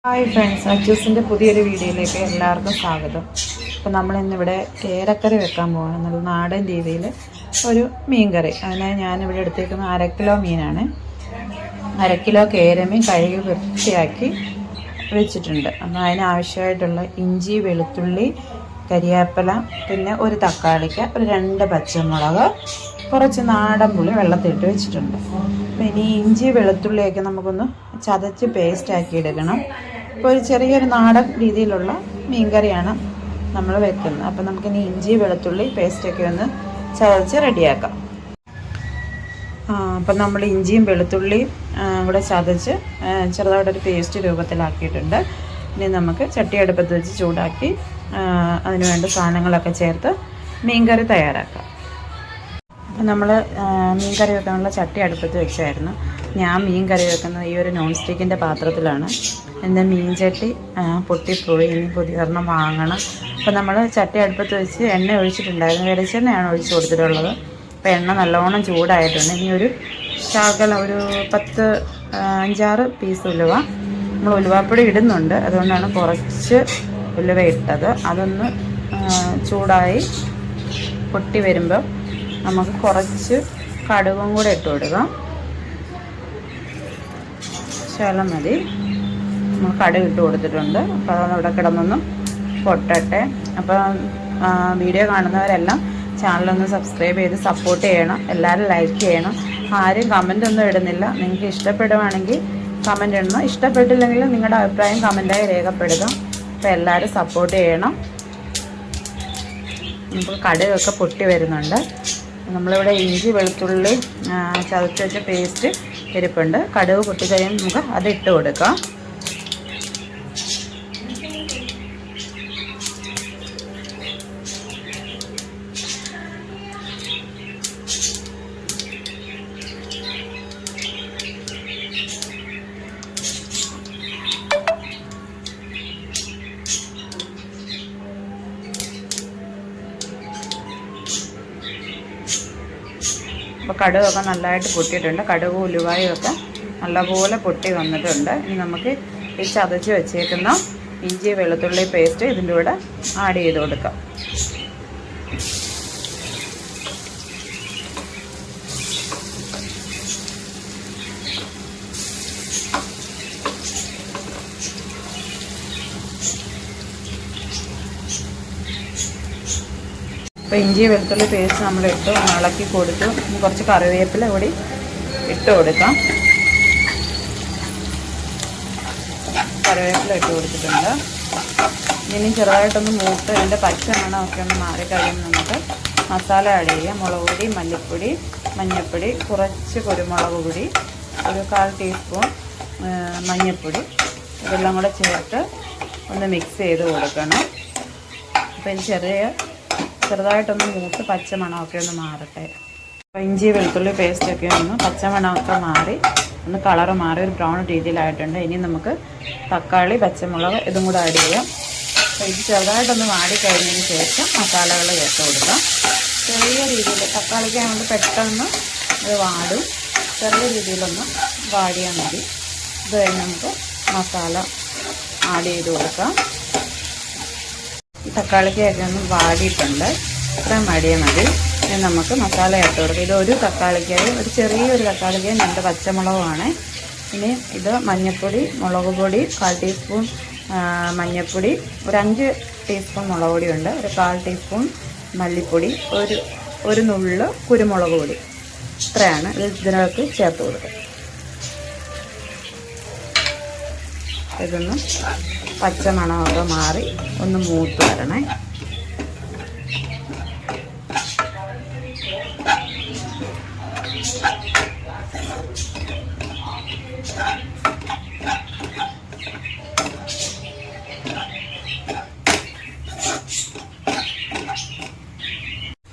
Hi friends, അച്ചൂസിൻ്റെ പുതിയൊരു വീഡിയോയിലേക്ക് എല്ലാവർക്കും സ്വാഗതം. അപ്പോൾ നമ്മളിന്നിവിടെ കേരക്കറി വെക്കാൻ പോകണം. നല്ല നാടൻ രീതിയിൽ ഒരു മീൻ കറി. അതിനായി ഞാനിവിടെ എടുത്തേക്കുന്ന 1/2 കിലോ മീനാണ്. 1/2 കിലോ കേരമീൻ കഴുകി വൃത്തിയാക്കി വെച്ചിട്ടുണ്ട്. അപ്പോൾ അതിനാവശ്യമായിട്ടുള്ള ഇഞ്ചി, വെളുത്തുള്ളി, കരിവേപ്പില, പിന്നെ ഒരു തക്കാളിക്ക, ഒരു 2 പച്ചമുളക്, കുറച്ച് നാടൻ പുളി വെള്ളത്തിലിട്ട് വെച്ചിട്ടുണ്ട്. അപ്പോൾ ഇനി ഇഞ്ചി വെളുത്തുള്ളിയൊക്കെ നമുക്കൊന്ന് ചതച്ച് പേസ്റ്റാക്കി എടുക്കണം. ഇപ്പോൾ ഒരു ചെറിയൊരു നാടൻ രീതിയിലുള്ള മീൻ കറിയാണ് നമ്മൾ വെക്കുന്നത്. അപ്പോൾ നമുക്കിനി ഇഞ്ചി വെളുത്തുള്ളി പേസ്റ്റൊക്കെ ഒന്ന് ചതച്ച് റെഡിയാക്കാം. അപ്പം നമ്മൾ ഇഞ്ചിയും വെളുത്തുള്ളിയും കൂടെ ചതച്ച് ചെറുതായിട്ടൊരു പേസ്റ്റ് രൂപത്തിലാക്കിയിട്ടുണ്ട്. ഇനി നമുക്ക് ചട്ടി അടുപ്പത്ത് വെച്ച് ചൂടാക്കി അതിന് വേണ്ട സാധനങ്ങളൊക്കെ ചേർത്ത് മീൻ കറി തയ്യാറാക്കാം. അപ്പം നമ്മൾ മീൻ കറി വെക്കാനുള്ള ചട്ടി അടുപ്പത്ത് വെച്ചായിരുന്നു. ഞാൻ മീൻ കറി വെക്കുന്നത് ഈ ഒരു നോൺ സ്റ്റിക്കിൻ്റെ പാത്രത്തിലാണ്. എൻ്റെ മീൻ ചട്ടി പൊട്ടിപ്പോയി, ഇനി പുതിയൊരെണ്ണം വാങ്ങണം. അപ്പോൾ നമ്മൾ ചട്ടി അടുപ്പത്ത് വെച്ച് എണ്ണ ഒഴിച്ചിട്ടുണ്ടായിരുന്നു. വെളിച്ചെണ്ണയാണ് ഒഴിച്ച് കൊടുത്തിട്ടുള്ളത്. അപ്പോൾ എണ്ണ നല്ലോണം ചൂടായിട്ടുണ്ട്. ഇനി ഒരു ശകലം ഒരു 5-6 പീസ് ഉലുവ, നമ്മൾ ഉലുവാപ്പൊടി ഇടുന്നുണ്ട്, അതുകൊണ്ടാണ് കുറച്ച് ഉലുവ ഇട്ടത്. അതൊന്ന് ചൂടായി പൊട്ടി വരുമ്പോൾ നമുക്ക് കുറച്ച് കടുകും കൂടെ ഇട്ട് കൊടുക്കാം. ശകലം മതി. നമ്മൾ കടുക് ഇട്ട് കൊടുത്തിട്ടുണ്ട്. അപ്പോൾ അതവിടെ കിടന്നൊന്നും പൊട്ടട്ടെ. അപ്പോൾ വീഡിയോ കാണുന്നവരെല്ലാം ചാനലൊന്ന് സബ്സ്ക്രൈബ് ചെയ്ത് സപ്പോർട്ട് ചെയ്യണം. എല്ലാവരും ലൈക്ക് ചെയ്യണം. ആരും കമൻ്റ് ഒന്നും ഇടുന്നില്ല. നിങ്ങൾക്ക് ഇഷ്ടപ്പെടുവാണെങ്കിൽ കമൻ്റ് ഇടണം. ഇഷ്ടപ്പെട്ടില്ലെങ്കിൽ നിങ്ങളുടെ അഭിപ്രായം കമൻ്റായി രേഖപ്പെടുക. അപ്പോൾ എല്ലാവരും സപ്പോർട്ട് ചെയ്യണം. നമുക്ക് കടുകൊക്കെ പൊട്ടി വരുന്നുണ്ട്. നമ്മളിവിടെ ഇഞ്ചി വെളുത്തുള്ളി ചതച്ച് വെച്ച പേസ്റ്റ് ഇരിപ്പുണ്ട്. കടുക് പൊട്ടിക്കഴിയുമ്പോൾ നമുക്ക് അതിട്ട് കൊടുക്കാം. അപ്പോൾ കടുകൊക്കെ നല്ലതായിട്ട് പൊട്ടിയിട്ടുണ്ട്. കടുകും ഉലുവായും ഒക്കെ നല്ലപോലെ പൊട്ടി വന്നിട്ടുണ്ട്. ഇനി നമുക്ക് ഈ ചതച്ച് വെച്ചേക്കുന്ന ഇഞ്ചി വെളുത്തുള്ളി പേസ്റ്റ് ഇതിൻ്റെ കൂടെ ആഡ് ചെയ്ത് കൊടുക്കാം. അപ്പോൾ ഇഞ്ചി വെളുത്തുള്ളി പേസ്റ്റ് നമ്മൾ ഇട്ട് ഇളക്കി കൊടുത്തു. കുറച്ച് കറിവേപ്പില കൂടി ഇട്ട് കൊടുക്കാം. കറിവേപ്പില ഇട്ട് കൊടുത്തിട്ടുണ്ട്. ഇനി ചെറുതായിട്ടൊന്ന് മൂത്ത് അതിൻ്റെ പച്ച മണമൊക്കെ ഒന്ന് മാറിക്കഴിയുമ്പോൾ നമുക്ക് മസാല ആഡ് ചെയ്യാം. മുളക് പൊടി, മല്ലിപ്പൊടി, മഞ്ഞൾപ്പൊടി, കുറച്ച് കുരുമുളക് പൊടി, ഒരു 1/4 ടീസ്പൂൺ മഞ്ഞൾപ്പൊടി, ഇതെല്ലാം കൂടെ ചേർത്ത് ഒന്ന് മിക്സ് ചെയ്ത് കൊടുക്കണം. അപ്പോൾ ഇത് ചെറുതായിട്ടൊന്ന് മൂത്ത് പച്ച മണമൊക്കെ ഒന്ന് മാറട്ടെ. അപ്പോൾ ഇഞ്ചി വെളുത്തുള്ളി പേസ്റ്റൊക്കെ ഒന്ന് പച്ച മണമൊക്കെ മാറി ഒന്ന് കളറ് മാറി ഒരു ബ്രൗൺ രീതിയിലായിട്ടുണ്ട്. ഇനി നമുക്ക് തക്കാളി, പച്ചമുളക് ഇതും കൂടെ ആഡ് ചെയ്യാം. അപ്പോൾ ഇത് ചെറുതായിട്ടൊന്ന് വാടിക്കഴിഞ്ഞതിന് ശേഷം മസാലകൾ ചേർത്ത് കൊടുക്കാം. ചെറിയ രീതിയിൽ തക്കാളിക്കായതുകൊണ്ട് പെട്ടെന്ന് ഇത് വാടും. ചെറിയ രീതിയിലൊന്ന് വാടിയാൽ മതി. ഇത് കഴിഞ്ഞ് നമുക്ക് മസാല ആഡ് ചെയ്ത് കൊടുക്കാം. ഈ തക്കാളിക്കൊക്കെ ഒന്ന് വാടിയിട്ടുണ്ട്. ഇത്രയും വാടിയാൽ മതി. ഇനി നമുക്ക് മസാല ചേർത്ത് കൊടുക്കാം. ഇത് ഒരു തക്കാളിക്കായി, ഒരു ചെറിയൊരു തക്കാളിക്കായി 2 പച്ചമുളകുമാണ്. ഇനി ഇത് മഞ്ഞൾപ്പൊടി, മുളക് പൊടി 1/4 ടീസ്പൂൺ മഞ്ഞൾപ്പൊടി, ഒരു 5 ടീസ്പൂൺ മുളക് പൊടിയുണ്ട്, ഒരു 1/4 ടീസ്പൂൺ മല്ലിപ്പൊടി, ഒരു നുള്ള് കുരുമുളക് പൊടി. ഇത്രയാണ് ഇതിനകത്ത് ചേർത്ത് കൊടുക്കുക. ഇതൊന്ന് പച്ച മണമൊക്കെ മാറി ഒന്ന് മൂത്ത് വരണേ.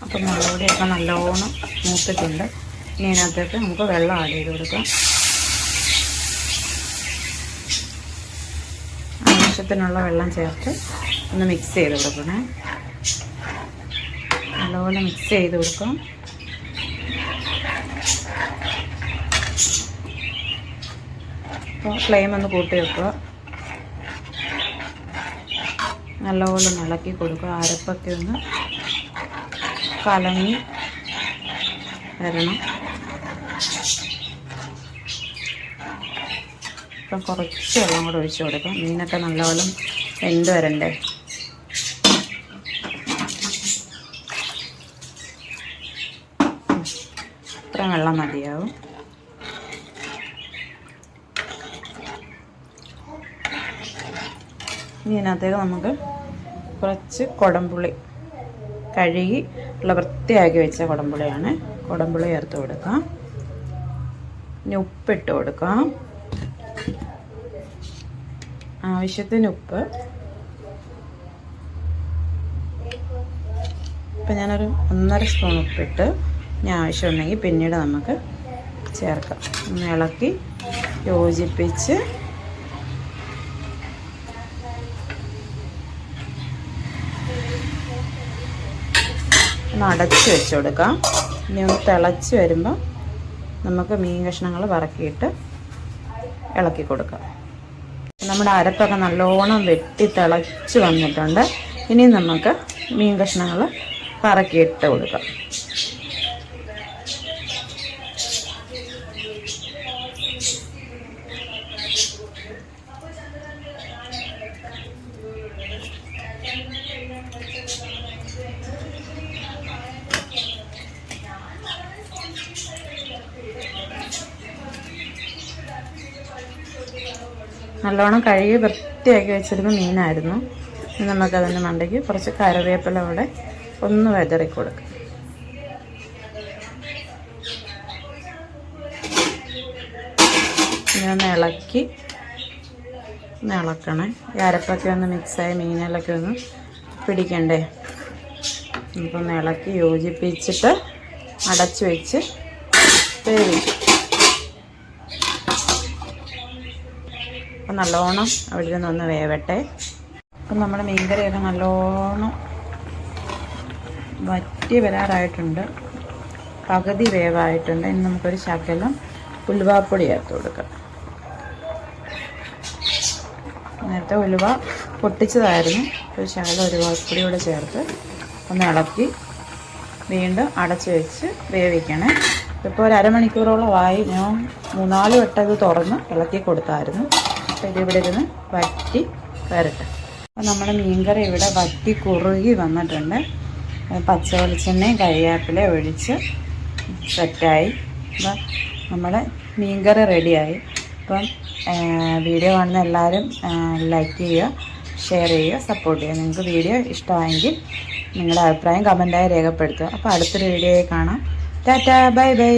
അപ്പം മുളക് പൊടിയൊക്കെ നല്ലോണം മൂത്തിട്ടുണ്ട്. ഇനി അതിനകത്തേക്ക് നമുക്ക് വെള്ളം ആഡ് ചെയ്ത് കൊടുക്കാം. ആവശ്യത്തിനുള്ള വെള്ളം ചേർത്ത് ഒന്ന് മിക്സ് ചെയ്ത് കൊടുക്കണേ. നല്ലപോലെ മിക്സ് ചെയ്ത് കൊടുക്കാം. അപ്പോൾ ഫ്ലെയിം ഒന്ന് കൂട്ടി വെക്കുക. നല്ലപോലെ ഇളക്കി കൊടുക്കുക. അരപ്പൊക്കെ ഒന്ന് കലങ്ങി വരണം. ഇപ്പം കുറച്ച് വെള്ളം കൂടെ ഒഴിച്ച് കൊടുക്കാം. മീനൊക്കെ നല്ലപോലെ വെന്ത് വരണ്ടേ. ഇത്രയും വെള്ളം മതിയാവും. ഇതിനകത്തേക്ക് നമുക്ക് കുറച്ച് കുടംപുളി കഴുകി വൃത്തിയാക്കി വെച്ച കുടംപുളിയാണ്. കുടംപുളി ചേർത്ത് കൊടുക്കാം. ഇനി ഉപ്പിട്ട് കൊടുക്കാം. ആവശ്യത്തിന് ഉപ്പ്. ഇപ്പം ഞാനൊരു 1.5 സ്പൂൺ ഉപ്പിട്ട്, ഇനി ആവശ്യമുണ്ടെങ്കിൽ പിന്നീട് നമുക്ക് ചേർക്കാം. ഒന്ന് ഇളക്കി യോജിപ്പിച്ച് ഒന്ന് അടച്ച് വെച്ച് കൊടുക്കാം. ഇനി ഒന്ന് തിളച്ച് വരുമ്പോൾ നമുക്ക് മീൻ കഷ്ണങ്ങൾ വറക്കിയിട്ട് ഇളക്കി കൊടുക്കാം. നമ്മുടെ അരപ്പൊക്കെ നല്ലോണം വെട്ടി തിളച്ച് വന്നിട്ടുണ്ട്. ഇനി നമുക്ക് മീൻ കഷ്ണങ്ങൾ വറക്കിയിട്ട് കൊടുക്കാം. നല്ലോണം കഴുകി വൃത്തിയാക്കി വെച്ചിരുന്ന മീനായിരുന്നു. ഇനി നമുക്കതിൻ്റെ മണ്ടയ്ക്ക് കുറച്ച് കറിവേപ്പില കൂടെ ഒന്ന് വിതറി കൊടുക്കാം. ഇനി ഒന്ന് ഇളക്കണേ. ഈ അരപ്പൊക്കെ ഒന്ന് മിക്സായി മീനിലൊക്കെ ഒന്ന് പിടിക്കണ്ടേ. നമുക്കൊന്ന് ഇളക്കി യോജിപ്പിച്ചിട്ട് അടച്ചു വെച്ച് വേവിക്കും. അപ്പം നല്ലോണം അവിടെ നിന്നൊന്ന് വേവട്ടെ. അപ്പം നമ്മുടെ മീൻകറിയൊക്കെ നല്ലോണം വറ്റി വരാറായിട്ടുണ്ട്. പകുതി വേവായിട്ടുണ്ട്. ഇനി നമുക്കൊരു ശകലം ഉലുവാപ്പൊടി ചേർത്ത് കൊടുക്കാം. നേരത്തെ ഉലുവ പൊട്ടിച്ചതായിരുന്നു. ഒരു ശകലം ഉലുവാപ്പൊടി കൂടെ ചേർത്ത് ഒന്ന് ഇളക്കി വീണ്ടും അടച്ച് വെച്ച് വേവിക്കണേ. ഇപ്പോൾ ഒരു അരമണിക്കൂറോളമായി. ഞാൻ 3-4 വട്ടം ഇത് തുറന്ന് ഇളക്കി കൊടുത്തായിരുന്നു. അപ്പോൾ ഇതിവിടെ ഇരുന്ന് വറ്റി വരട്ടെ. അപ്പോൾ നമ്മുടെ മീൻകറി ഇവിടെ വറ്റി കുറുകി വന്നിട്ടുണ്ട്. പച്ച വെളിച്ചെണ്ണയും കരിവേപ്പിലയും ഒഴിച്ച് സെറ്റായി. അപ്പം നമ്മുടെ മീൻകറി റെഡിയായി. അപ്പം വീഡിയോ കാണുന്ന എല്ലാവരും ലൈക്ക് ചെയ്യുക, ഷെയർ ചെയ്യുക, സപ്പോർട്ട് ചെയ്യുക. നിങ്ങൾക്ക് വീഡിയോ ഇഷ്ടമായെങ്കിൽ നിങ്ങളുടെ അഭിപ്രായം കമൻറ്റായി രേഖപ്പെടുത്തുക. അപ്പോൾ അടുത്തൊരു വീഡിയോയിൽ കാണാം. Tata, bye bye.